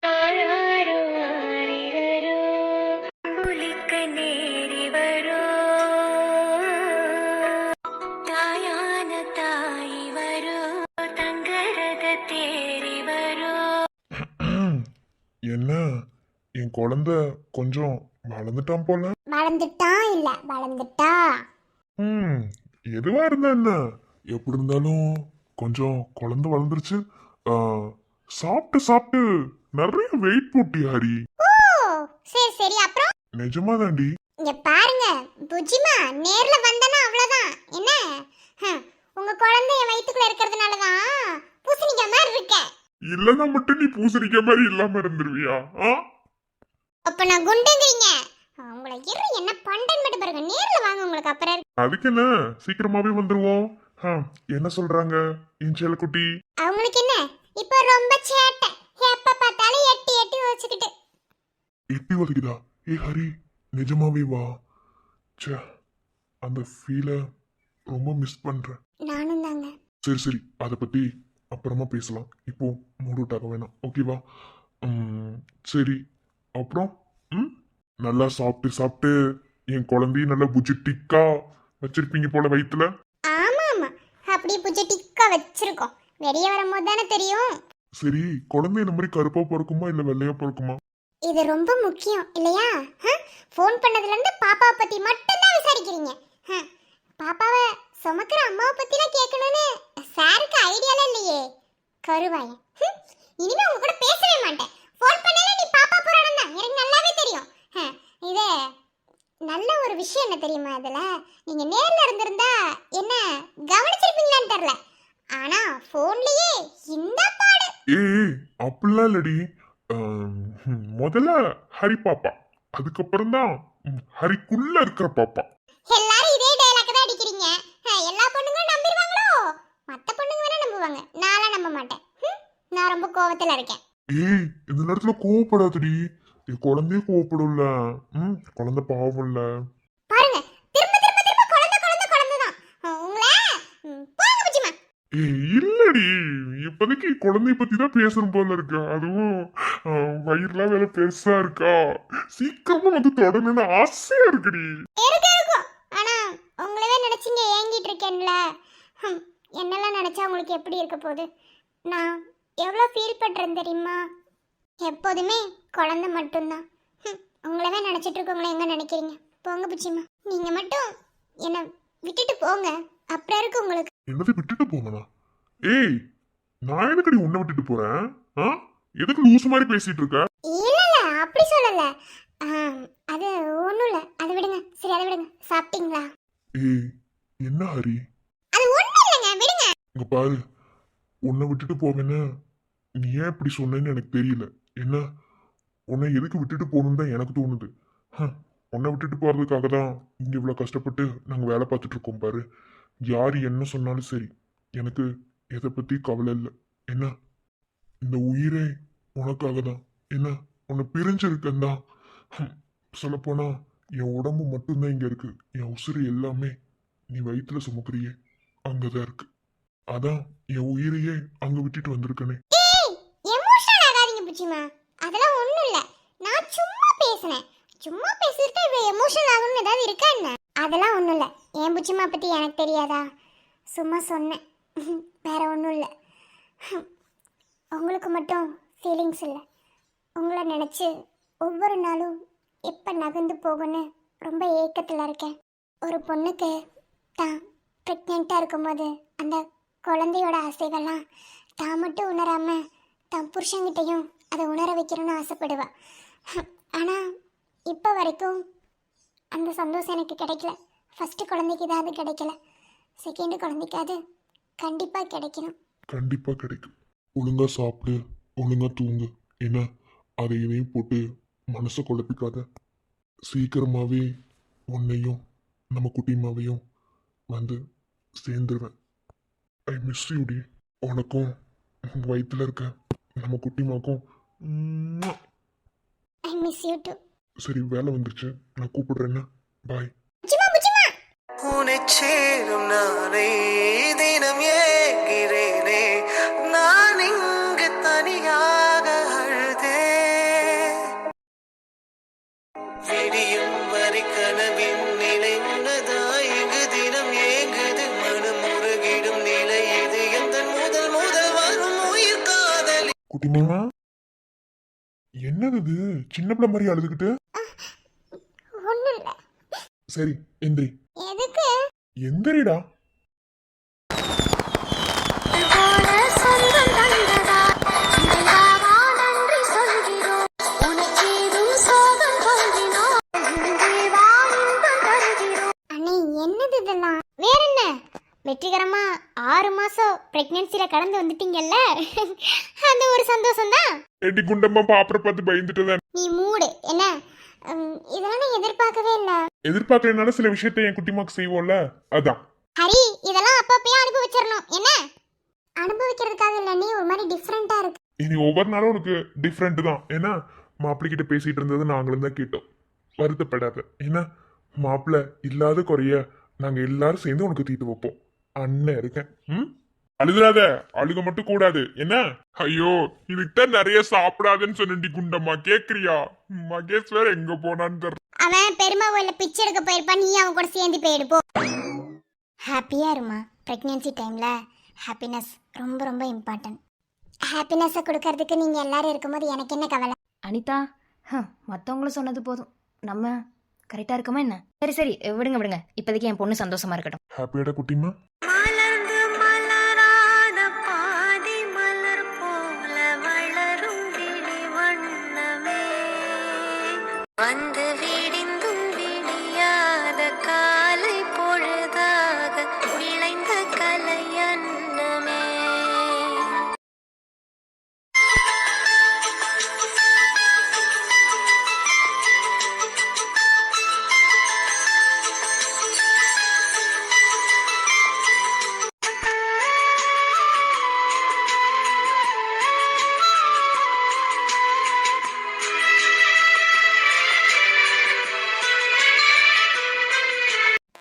ஆராரோ ஆரிரரோ ஒலிக்க நேரி வரோ தாயான தாய் வரோ தங்கரத தேரி வரோ. என்ன, என் குழந்தை கொஞ்சம் வளர்ந்துட்டான் போல. வளர்ந்துட்டா இல்ல வளர்ந்துட்டா. ம், எதுவா இருந்தா என்ன, எப்படி இருந்தாலும் கொஞ்சம் குழந்தை வளர்ந்துருச்சு. ஆ, சாப்பிட்டு சாப்பிட்டு நிறைய வெயிட் போட்டி ஹரி. ஓ, சரி அப்புறம் நிஜமாதாண்டி. இங்க பாருங்க புஜிமா, நேர்ல வந்தனா அவ்வளவுதான். என்ன உங்க குழந்தை என் வயித்துக்குள்ள இருக்கிறதுனால தான் பூசணிக்காய் மாதிரி இருக்க. இல்லன்னா மட்டும் நீ பூசணிக்க மாதிரி இல்லாம இருந்துருவியா? அப்ப நான் குண்டுங்கிறீங்க. உங்களை என்ன பண்றேன்னு மட்டும் பாருங்க. நேர்ல வாங்க, உங்களுக்கு அப்புறம் அதுக்கு என்ன, சீக்கிரமாவே வந்துருவோம். என்ன சொல்றாங்க என் செல்லக்குட்டி? அவங்களுக்கு என்ன இப்ப ரொம்ப சேட்டை, எப்ப பார்த்தாலும் எட்டி எட்டி வச்சுக்கிட்டு. எட்டி வலிக்குதா? ஏ ஹரி, நிஜமாவே வா. ச்சே, அந்த ஃபீலை ரொம்ப மிஸ் பண்றேன். நானும் தாங்க. சரி, அதை பத்தி அப்புறமா பேசலாம். இப்போ மூட் அவுட் ஆக வேணாம், ஓகேவா? சரி, அப்புறம் நல்லா சாப்பிட்டு சாப்பிட்டு என் குழந்தையும் நல்லா புஜிட்டிக்கா வச்சிருப்பீங்க போல வயித்துல. ஆமா ஆமா, அப்படியே பூஜை டிக்கா வச்சிருக்கோம். வெளியே வரும்போது தானே தெரியும். சரி, குழந்தை இந்த மாதிரி கருப்பா பிறக்குமா இல்ல வெள்ளையா பிறக்குமா? இது ரொம்ப முக்கியம் இல்லையா? ஃபோன் பண்ணதுல இருந்து பாப்பாவை பத்தி மட்டும்தான் விசாரிக்கிறீங்க. பாப்பாவை சுமக்கிற அம்மாவை பத்திலாம் கேட்கணும்னு சாருக்கு ஐடியாலாம் இல்லையே. கருவாயன். இனிமே உங்க கூட பேசவே மாட்டேன். ஃபோன் பண்ணல நீ பாப்பா புராணம் தான் எனக்கு நல்லாவே தெரியும். இது நல்ல ஒரு விஷயம் என்ன தெரியுமா? இதுல நீங்க நேர்ல இருந்திருந்தா என்ன கவனிச்சிருப்பீங்களான்னு தெரியல. ஆனா போன்லயே இந்த பாடு. ஏய் அப்படிலாம் இல்லடி. முதல்ல ஹரி பாப்பா, அதுக்கப்புறம் தான் ஹரிக்குள்ள இருக்கிற பாப்பா. எல்லாரும் இதே டயலாக் தான் அடிக்கிறீங்க. எல்லா பொண்ணுங்களும் நம்பிடுவாங்களோ? மத்த பொண்ணுங்க வேணா நம்புவாங்க, நான்லாம் நம்ப மாட்டேன். நான் ரொம்ப கோவத்துல இருக்கேன். ஏய் இந்த நேரத்துல கோவப்படாதடி, என் குழந்தைய கோவப்படும்ல. குழந்தை பாவம் இல்ல. பாருங்க, திரும்ப திரும்ப திரும்ப குழந்தை குழந்தை குழந்தை தான். உங்கள போங்க புச்சிமா. ஏய் இல்லடி, இப்போதைக்கு குழந்தைய பத்தி தான் பேசணும் போல இருக்கு. அதுவும் வயிறுலாம் வேலை பெருசா இருக்கா, சீக்கிரமா வந்து தொடணும்னு ஆசையா இருக்குடி. இருக்கும். ஆனா உங்களவே நினைச்சிங்க ஏங்கிட்டு இருக்கேன்ல. என்னெல்லாம் நினைச்சா உங்களுக்கு எப்படி இருக்க போகுது? நான் எவ்வளோ ஃபீல் பண்றேன் தெரியுமா? எப்போதுமே குழந்தை மட்டும்தான். உங்களவே நினைச்சிட்டு இருக்கவங்கள எங்க நினைக்கிறீங்க? போங்க புச்சிமா, நீங்க மட்டும் என்னை விட்டுட்டு போங்க. அப்புறம் இருக்கு உங்களுக்கு. என்னதை விட்டுட்டு போங்கண்ணா? ஏய் நான் எதுக்கடி உன்னை விட்டுட்டு போறேன்? எதுக்கு லூசு மாதிரி பேசிட்டு இருக்க? இல்ல இல்ல, அப்படி சொல்லல. அது ஒண்ணும் இல்ல, அதை விடுங்க. சரி அதை விடுங்க. சாப்பிட்டீங்களா? ஏய் என்ன ஹரி, அது ஒண்ணும் இல்லைங்க, விடுங்க. இங்க பாரு, உன்னை விட்டுட்டு போவேன்னு நீ ஏன் இப்படி சொன்னேன்னு எனக்கு தெரியல. என்ன உன்னை எதுக்கு விட்டுட்டு போகணும்னு தான் எனக்கு தோணுது. உன்னை விட்டுட்டு போறதுக்காக தான் இங்க இவ்வளவு கஷ்டப்பட்டு நாங்க வேலை பார்த்துட்டு இருக்கோம் பாரு. யார் என்ன சொன்னாலும் சரி, எனக்கு எதை பத்தி கவலை இல்லை. என்ன இந்த உயிரே உனக்காக தான். என்ன உன்னை பிரிஞ்சிருக்கேன். சொல்லப்போனா என் உடம்பு மட்டும்தான் இங்க இருக்கு, என் உசுறு எல்லாமே நீ வயிற்றுல சுமக்குறியே அங்கதான் இருக்கு. அதான் என் உயிரையே அங்க விட்டுட்டு வந்திருக்கனே. எமோஷனல் ஆகாதீங்க புச்சிமா, அதெல்லாம் ஒண்ணும் இல்ல. நான் சும்மா பேசினேன். சும்மா பேசிட்டு இவ்வளவு எமோஷனல் ஆகணும்னு ஏதாவது இருக்கா என்ன? அதெல்லாம் ஒண்ணும் இல்ல. என் புச்சிமா பத்தி எனக்கு தெரியாதா? சும்மா சொன்னேன், வேற ஒன்றும் இல்லை. உங்களுக்கு மட்டும் ஃபீலிங்ஸ் இல்லை. உங்களை நினச்சி ஒவ்வொரு நாளும் எப்போ நகர்ந்து போகும்னு ரொம்ப ஏக்கத்தில் இருக்கேன். ஒரு பொண்ணுக்கு தான் ப்ரெக்னெண்ட்டாக இருக்கும்போது அந்த குழந்தையோட ஆசைகள்லாம் தான் மட்டும் உணராமல் தான் புருஷங்கிட்டையும் அதை உணர வைக்கணும்னு ஆசைப்படுவா. ஆனால் இப்போ வரைக்கும் அந்த சந்தோஷம் எனக்கு கிடைக்கல. ஃபஸ்ட்டு குழந்தைக்கு ஏதாவது கிடைக்கல, செகண்ட் குழந்தைக்காவது கண்டிப்பாக கிடைக்கணும். கண்டிப்பா கிடைக்கும். ஒழுங்கா சாப்பிடு, ஒழுங்கா தூங்கு. என்ன அதை இதையும் போட்டு மனசை குழப்பிக்காத. சீக்கிரமாவே உன்னையும் நம்ம குட்டிமாவையும் வந்து சேர்ந்துருவேன். I miss யூடி. உனக்கும் வயிற்றுல இருக்க நம்ம குட்டிமாக்கும். I miss you too. சரி வேலை வந்துருச்சு, நான் கூப்பிடுறேன்னா பாய். புச்சிமா புச்சிமா. உன்னை சேரும் நானே தினம் ஏகிறேனே, நான் இங்கு தனியாக அழுதே. விடியும் வரை கனவின் நிலை உனதாய் இங்கு தினம் ஏங்குது. மனம் முருகிடும் நிலை இது எந்த முதல் முதல் வரும் உயிர் காதலி. குட்டிமா என்னது இது, சின்ன பிள்ளை மாதிரி அழுதுகிட்டு? ஒன்றும் இல்லை. சரி எந்திரி. எதுக்கு? எந்திரிடா. அண்ணே என்னது இதெல்லாம்? வேற என்ன, வெற்றிகரமா 6 மாசம் பிரெக்னன்சில கடந்து வந்துட்டீங்கல்ல, அந்த ஒரு சந்தோஷம் தான். எட்டி குண்டம்மா பாப்பரை பார்த்து பயந்துட்டு. நீ மூடு என்ன, இதெல்லாம் நான் எதிர்பார்க்கவே இல்லை. எதிர்பார்க்கறதுனால சில விஷயத்தை என் குட்டிமாக்கு செய்வோம்ல, அதான். ஹரி, இதெல்லாம் அப்பப்பயே அனுபவிச்சிடணும். என்ன அனுபவிக்கிறதுக்காக இல்லை, நீ ஒரு மாதிரி டிஃப்ரெண்டா இருக்கு. இனி ஒவ்வொரு நாளும் உனக்கு டிஃப்ரெண்ட் தான். ஏன்னா மாப்பிள்ளை கிட்ட பேசிட்டு இருந்தது நாங்களும் தான் கேட்டோம். வருத்தப்படாத. ஏன்னா மாப்பிள்ளை இல்லாத குறைய நாங்க எல்லாரும் சேர்ந்து உனக்கு தீட்டு வைப்போம். அண்ணன் இருக்கேன். அழுதுறாத, அழுக மட்டும் கூடாது என்ன? ஐயோ, இதுக்குதான் நிறைய சாப்பிடாதுன்னு சொன்னி குண்டம்மா, கேக்குறியா? மகேஷ் வேற எங்க போனான்னு தெரியல. அவன் பெருமை கோயில பிச்சை எடுக்க போயிருப்பான், நீ அவன் கூட சேர்ந்து போயிடு போ. ஹாப்பியா இருமா. பிரெக்னன்சி டைம்ல ஹாப்பினஸ் ரொம்ப ரொம்ப இம்பார்ட்டன்ட். ஹாப்பினஸை கொடுக்கறதுக்கு நீங்க எல்லாரும் இருக்கும்போது எனக்கு என்ன கவலை? அனிதா, மற்றவங்களும் சொன்னது போதும், நம்ம கரெக்டாக இருக்கோமா என்ன? சரி சரி, விடுங்க விடுங்க, இப்போதைக்கு என் பொண்ணு சந்தோஷமா இருக்கட்டும். ஹாப்பியாடா குட்டிமா? மலர்ந்து மலராத பாதி மலர் போல வளரும் விழி வண்ணமே வந்து விடிந்தும் விடியாத காலை பொழுதாக விளைந்த கலை அன்னமே.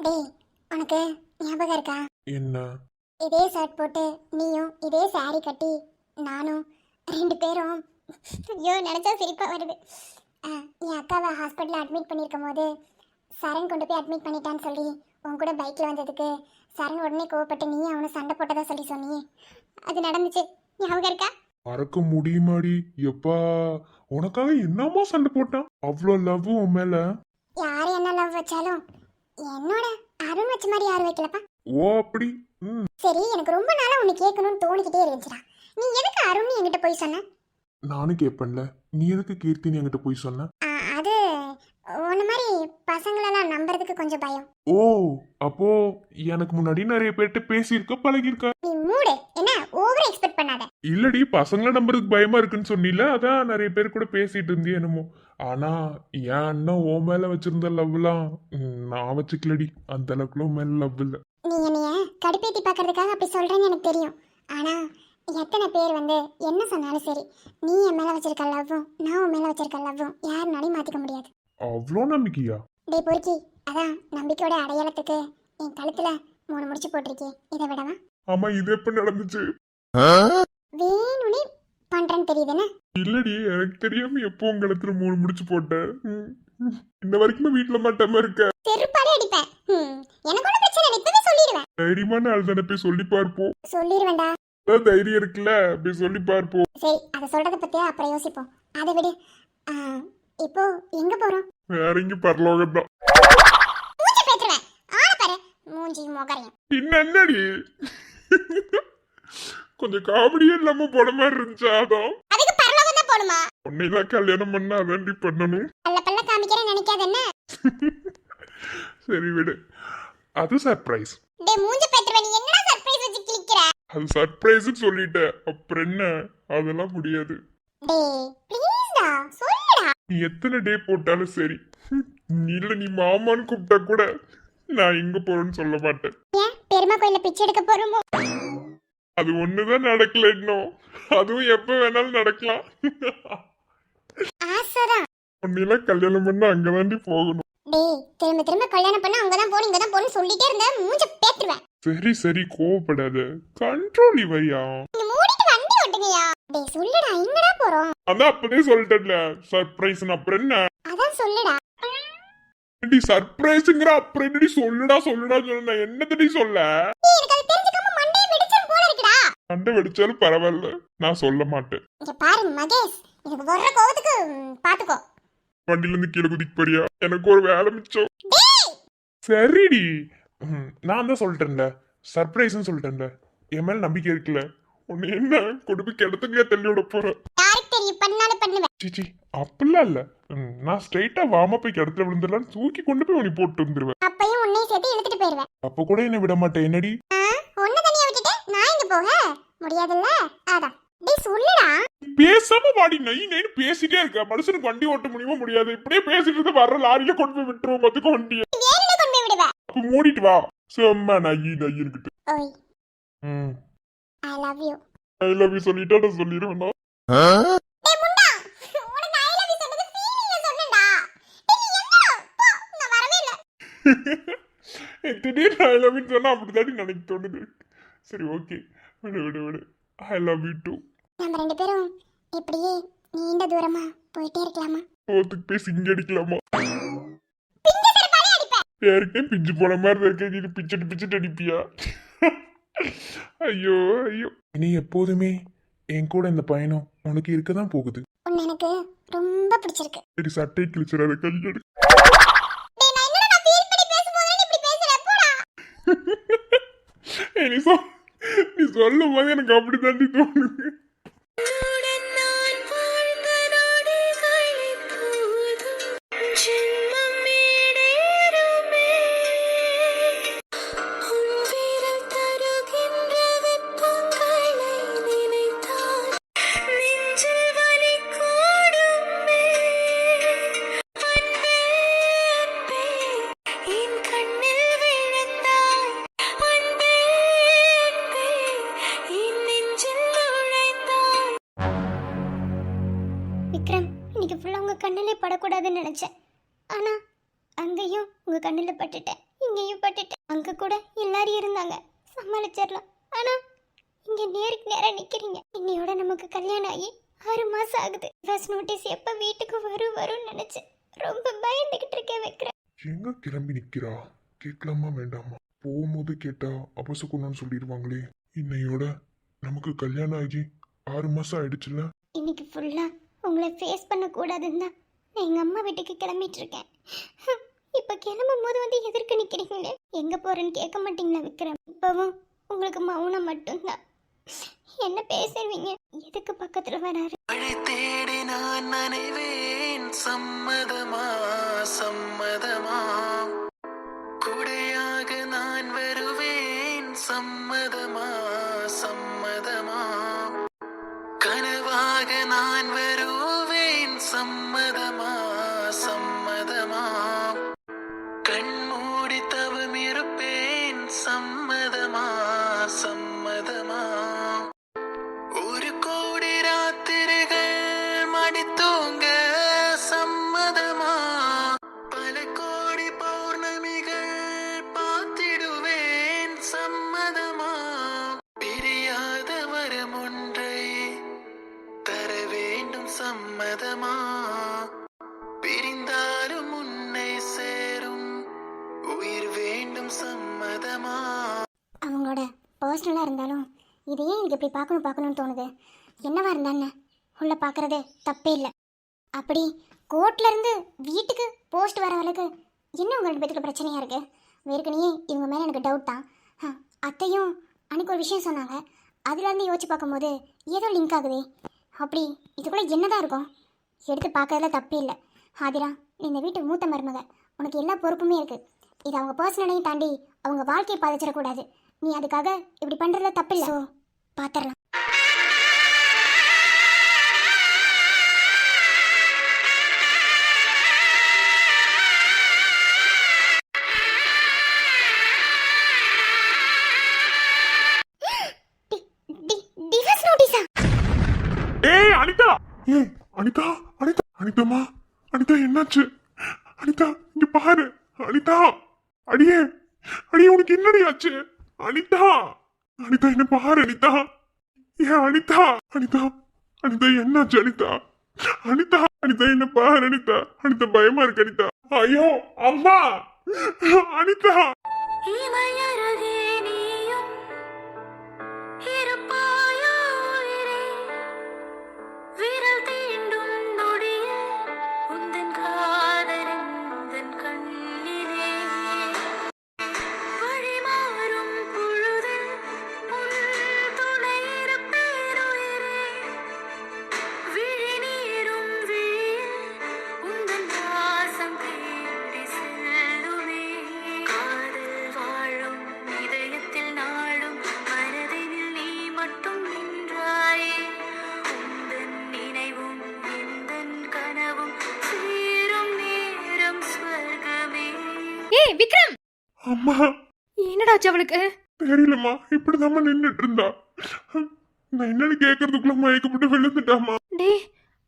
டேய், உனக்கு ஞாபகம் இருக்கா? என்ன? இதே ஷர்ட் போட்டு நீயும் இதே saree கட்டி நானும் 2 பேரும், ஐயோ நினைச்சா சிரிப்பா வருது. என் அக்காவை ஹாஸ்பிட்டலில் அட்மிட் பண்ணியிருக்கும் போது சரண் கொண்டு போய் அட்மிட் பண்ணிட்டான்னு சொல்லி உன் கூட பைக்கில் வந்ததுக்கு சரண் உடனே கோவப்பட்டு நீ அவனை சண்டை போட்டதா சொல்லி சொன்னியே, அது நடந்துச்சு. ஞாபகம் இருக்கா? மறக்க முடியுமாடி? எப்பா, உனக்காக என்னமா சண்டை போட்டான்? அவ்வளோ லவ் உன் மேல? யார் என்ன லவ் வச்சாலும் என்னோட அருண் வச்ச மாதிரி யாரும் வைக்கலப்பா. ஓ அப்படி? சரி, எனக்கு ரொம்ப நாளா உன்னை கேட்கணும்னு தோணிக்கிட்டே இருந்துச்சுடா. நீ எதுக்கு அருண் என்கிட்ட போய் சொன்ன? நானும் கேட்பேன்ல, நீ எதுக்கு கீர்த்தின்னு என்கிட்ட போய் சொன்ன? அது உன்ன மாதிரி பசங்களெல்லாம் நம்புறதுக்கு கொஞ்சம் பயம். ஓ, அப்போ எனக்கு முன்னாடி நிறைய பேர்கிட்ட பேசியிருக்க பழகிருக்க. நீ மூடு, என்ன ஓவர் எக்ஸ்பெக்ட் பண்ணாத. இல்லடி, பசங்களை நம்புறதுக்கு பயமா இருக்குன்னு சொன்னில, அதான் நிறைய பேர் கூட பேசிட்டு இருந்தே என்னமோ. ஆனா என் அண்ணன் ஓ மேல வச்சிருந்த லவ்லாம் நான் வச்சுக்கலடி. அந்த அளவுக்குலாம் உன் மேல லவ் இல்ல. நீ என்னைய கடுப்பேத்தி பார்க்கறதுக்காக அப்படி சொல்றேன்னு எனக்கு தெரியும். ஆனா எத்தனை பேர் வந்து என்ன சொன்னாலும் சரி, நீ என் மேல வச்சிருக்க லவ்வும் நான் உன் மேல வச்சிருக்க லவ்வும் யாருனாலையும் மாத்திக்க முடியாது. அவ்வளோ நம்பிக்கையா? டேய் பொறுக்கி, அதான் நம்பிக்கையோட அடையாளத்துக்கு என் கழுத்துல 3 முடிச்சு போட்டிருக்கே, இதை விடவா? ஆமா, இது எப்ப நடந்துச்சு? வேணும்னே பண்றேன்னு தெரியுதுன்னு. இல்லடி, எனக்கு தெரியாம எப்போ உங்களுக்கு 3 முடிச்சு போட்டேன். இன்ன வரைக்குமே வீட்டுல மாட்டாம இருக்க. செருப்பாலே அடிப்பேன். எனக்கு ஒன்றும் பிரச்சனை இல்லை, இப்பவே சொல்லிடுவேன். தைரியமான ஆள் தானே, போய் சொல்லி பார்ப்போம். சொல்லிடுவேன்டா. அதான் தைரியம் இருக்குல்ல, போய் சொல்லி பார்ப்போம். சரி, அதை சொல்றத பத்தியா அப்புறம் யோசிப்போம். அதை விடு. இப்போ எங்க போறோம்? வேற எங்க, பரலோகம் தான். மூஞ்சி பேத்துருவேன். ஆள பாரு, மூஞ்சி மொகரையும். என்னடி கொஞ்சம் காமெடியே இல்லாம போன மாதிரி இருந்துச்சா? அதான் அதுக்கு பரலோகம் தான் போணுமா? உன்னையெல்லாம் கல்யாணம் பண்ணா அதாண்டி பண்ணணும். பல்ல பல்ல காமிக்கிறேன்னு நினைக்காத என்ன? சரி விடு, அது சர்ப்ரைஸ். டேய் மூஞ்சி பேத்துருவேன், நீ என்னடா சர்ப்ரைஸ் வச்சு கிளிக்கிற? அது சர்ப்ரைஸ்னு சொல்லிட்டேன், அப்புறம் என்ன? அதெல்லாம் முடியாது. டேய் ப்ளீஸ்டா சொல்லுடா. நீ எத்தனை டே போட்டாலும் சரி, இல்ல நீ மாமான்னு கூப்பிட்டா கூட நான் எங்க போறேன்னு சொல்ல மாட்டேன். ஏன் பெருமா கோயில பிச்சை எடுக்க போறோமோ? அது ஒண்ணுதான் நடக்கல இன்னும், அதுவும் எப்ப வேணாலும் நடக்கலாம். ஆசைதான். உன்னையெல்லாம் கல்யாணம் பண்ணா அங்கதாண்டி போகணும். டேய் திரும்ப திரும்ப கல்யாணம் பண்ண அங்கதான் போணும் இங்கதான் போணும் சொல்லிட்டே இருந்த மூஞ்சி பேத்துருவேன். சரி சரி, கோவப்படாத, கண்ட்ரோல் இவையா. நீ மூடிட்டு வண்டி ஓட்டுங்கயா. டேய் சொல்லுடா, எங்கடா போறோம்? அதான் அப்பதே சொல்லிட்டேன்ல, சர்ப்ரைஸ். அப்புறம் என்ன? அதான் சொல்லுடா. சர்ப்ரைஸ்ங்கிற அப்புறம் என்னடி சொல்லுடா சொல்லுடா சொன்ன, என்னத்தடி சொல்ல? டேய் எனக்கு அது தெரிஞ்சுக்காம மண்டையை வெடிச்சிரும் போல இருக்குடா. சண்டை வெடிச்சாலும் பரவாயில்ல, நான் சொல்ல மாட்டேன். இங்க பாரு மகேஷ், எனக்கு வர்ற கோவத்துக்கு பாத்துக்கோ. வண்டியில இருந்து கீழே குதிக்க போறியா? எனக்கு ஒரு வேலை மிச்சம். டேய் சரிடி, நான் தான் சொல்லிட்டேன்ல, சர்ப்ரைஸ்னு சொல்லிட்டேன்ல. என் மேல நம்பிக்கை இருக்குல்ல, உன்னை என்ன கொண்டு போய் கிடத்துக்கே தள்ளி விட போறேன். யாருக்கு தெரியும், பண்ணாலும் பண்ணுவேன். சிச்சி, அப்படிலாம் இல்ல. நான் ஸ்ட்ரைட்டா வாம போய் கிடத்துல விழுந்துடலாம், தூக்கி கொண்டு போய் உன்னை போட்டு வந்துருவேன். அப்பையும் உன்னையும் சேர்த்து இழுத்துட்டு போயிருவேன். அப்ப கூட என்ன விட மாட்டேன். என்னடி ஒன்ன தனியா விட்டுட்டு நான் இங்க போக முடியாதுல்ல? அதான். டேய் சொல்லுடா. பேசாம வாடி, நை நைன்னு பேசிட்டே இருக்க. மனுஷனுக்கு வண்டி ஓட்ட முடியுமா? முடியாது. இப்படியே பேசிட்டு இருந்து வர்ற லாரியில கொண்டு போய் விட்டுருவோம் மொத்தக்கு வண்டியை. வேணும்னு கொண்டு போய் விடுவேன். அப்ப மூடிட்டு வா. சும்மா நை நை இருக்கிட்டு. ஓய் ஐ love you. I love you சொல்லிட்டா நான் சொல்லிடுவேன். டேய் முண்டா, உனக்கு ஐ லவ் யூ சொன்னது ஃபீலிங்ல சொன்னேன்டா. டேய் நீ என்ன? போ, நான் வரவே இல்ல. திடீர்னு ஐ லவ் யூ சொன்னா அப்படிதாடி நினைக்க தோணுது. சரி ஓகே, விடு விடு விடு. I love you too. நம்ம ரெண்டு பேரும் இப்படியே நீண்ட தூரமா போயிட்டே இருக்கலாமா? போத்துக்கு போய் சிங்க அடிக்கலாமா? யாருக்கே பிஞ்சு போன மாதிரி இருக்க, நீ பிச்சுட்டு பிச்சுட்டு அடிப்பியா? ஐயோ ஐயோ. நீ எப்போதுமே என் கூட இந்த பயணம் உனக்கு இருக்கதான் போகுது. உன்னை எனக்கு ரொம்ப பிடிச்சிருக்கு. சரி சட்டை கிழிச்சிடாத, கையெடு. நீ சொல்லும் போது எனக்கு அப்படி தாண்டி தோணுது. உன்னுடன் நான் வாழ்ந்த நொடிகளே போதும், ஜென்மம் ஈடேறுமே. உன் விரல் தருகின்ற வெப்பங்களை நினைத்தால் நெஞ்சில் வலி கூடுமே. அன்பே, அன்பே, என் கண்ணில் விழுந்தாய். அன்பே, அன்பே, என் நெஞ்சில் நுழைந்தாய். விக்ரம், இன்னைக்கு ஃபுல்லாக உங்கள் கண்ணிலே படக்கூடாதுன்னு நினச்சேன். ஆனால் அங்கேயும் உங்கள் கண்ணில் பட்டுட்டேன், இங்கேயும் பட்டுட்டேன். அங்கே கூட எல்லாரும் இருந்தாங்க, சமாளிச்சிடலாம். ஆனால் இங்கே நேருக்கு நேராக நிற்கிறீங்க. இன்னையோட நமக்கு கல்யாணம் ஆகி 6 மாதம் ஆகுது. ஃபர்ஸ்ட் நோட்டீஸ் எப்போ வீட்டுக்கு வரும்னு நினச்சேன். ரொம்ப பயந்துக்கிட்டு இருக்கேன் விக்ரம். எங்க கிளம்பி நிக்கிறா? கேட்கலாமா வேண்டாமா? போகும்போது கேட்டா அபசகுணம்னு சொல்லிடுவாங்களே. இன்னையோட நமக்கு கல்யாணம் ஆகி 6 மாசம் ஆயிடுச்சுல்ல. இன்னைக்கு ஃபுல்லாக உங்களை ஃபேஸ் பண்ணக்கூடாதுன்னு தான் நான் எங்கள் அம்மா வீட்டுக்கு கிளம்பிட்டு இருக்கேன். இப்போ கிளம்பும் போது வந்து எதிர்க்க நிற்கிறீங்களே, எங்கே போகிறேன்னு கேட்க மாட்டீங்களா விக்ரம்? இப்போவும் உங்களுக்கு மௌனம் மட்டும்தான். என்ன பேசுவீங்க? எதுக்கு பக்கத்தில் வராரு? மழை தேடி நான் நனைவேன், சம்மதமா சம்மதமா. குடையாக நான் வருவேன், சம்மதமா சம்மதமா. கனவாக நான் வருவேன், சம்மதமா சம்மதமா. கண்மூடி தவம் இருப்பேன், சம்மதமா சம்மதமா. 1 கோடி ராத்திரிகள் மடித்தூங்க சம்மதமா. பல கோடி பௌர்ணமிகள் பார்த்திடுவேன், சம்மதமா. பிரியாத வரம் ஒன்றை தர வேண்டும், சம்மதமா. பிரிந்தாலும் உன்னை சேரும் உயிர் வேண்டும், சம்மதமா. அவங்களோட பர்சனலாக இருந்தாலும் இதையே எனக்கு இப்படி பார்க்கணும்னு தோணுது. என்னவா இருந்தானே உள்ள பார்க்குறது தப்பே இல்லை. அப்படி கோர்ட்லேருந்து வீட்டுக்கு போஸ்ட் வர அளவுக்கு என்ன உங்கள் 2 பேத்துக்கு பிரச்சனையாக இருக்குது? ஏற்கனவே இவங்க மேலே எனக்கு டவுட் தான். அத்தையும் அன்றைக்கி ஒரு விஷயம் சொன்னாங்க, அதுலேருந்து யோசிச்சு பார்க்கும்போது ஏதோ லிங்க் ஆகுது. அப்படி இதுக்குள்ளே என்ன தான் இருக்கும்? எடுத்து பார்க்கறதுல தப்பே இல்லை. ஆதிரா, நீ இந்த வீட்டு மூத்த மருமக, உனக்கு எல்லா பொறுப்புமே இருக்குது. இது அவங்க பர்சனலையும் தாண்டி அவங்க வாழ்க்கையை பாதிச்சிடக்கூடாது. நீ அதுக்காக இப்படி பண்ணுறதுல தப்பில்லை. ஸோ பார்த்துடலாம். டிவோர்ஸ் நோட்டீஸா? ஏய் அனிதா, ஏய் அனிதா, அனிதா, அனிதாமா, அனிதா என்னாச்சு? அனிதா இங்க பாரு. அனிதா, அடியே அடியே, உனக்கு என்னடி ஆச்சு? அனிதா, அனிதா என்ன பாரு. அனிதா, ஏன் அனிதா, அனிதா, அனிதா என்னாச்சு? அனிதா, அனிதா, அனிதா என்ன பாரு. அனிதா, அனிதா பயமா இருக்கு. அனிதா, ஐயோ அம்மா, அனிதா. இமையருகே நீயும் இருப்பாயோ உயிரே. விரல் தீண்டும் நொடியே உந்தன் காதலெந்தன் கண்ணிலே. வழிமாறும் பொழுதில் உன் துணை இருப்பேன் உயிரே. விழிநீரும் விழியில் உந்தன் வாசம் தேடி செல்லுமே. காதல் வாழும் இதயத்தில் நாளும் மனதினில் நீ மட்டும் நின்றாயே. உந்தன் நினைவும் எந்தன் கனவும் சேரும் நேரம் ஸ்வர்கமே. ஏய் விக்ரம், அம்மா என்னடாச்சு அவளுக்கு? தெரியலம்மா, இப்படிதாம்மா நின்றுட்டு இருந்தா. நான் என்னன்னு கேட்கறதுக்குள்ள மயக்கப்பட்டு விழுந்துட்டாமா. டேய்,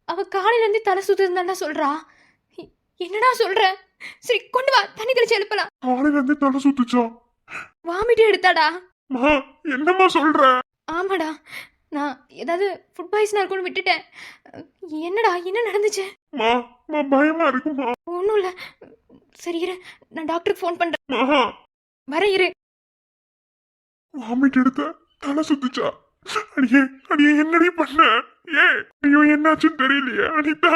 அவ காலையில இருந்து தலை சுத்துதுன்னு சொல்றா. என்னடா சொல்ற? சரி கொண்டு வா, தண்ணி தெளிச்சு எழுப்பலாம். காலையில இருந்து தலை சுத்துச்சா? வாமிட்டு எடுத்தாடா. மா என்னம்மா சொல்ற? ஆமாடா, நான் ஏதாவது ஃபுட் பாய்சனாக இருக்கும்னு விட்டுட்டேன். என்னடா, என்ன நடந்துச்சு? மா மா பயமா இருக்குமா? ஒன்றும் இல்லை. சரி இரு, நான் டாக்டருக்கு ஃபோன் பண்ணுறேன். மா வரேன் இரு. வாமிட் எடுத்த தலை சுத்துச்சா? அடியே அடியே என்னடி பண்ண? ஏ ஐயோ என்னாச்சுன்னு தெரியலையே அனிதா.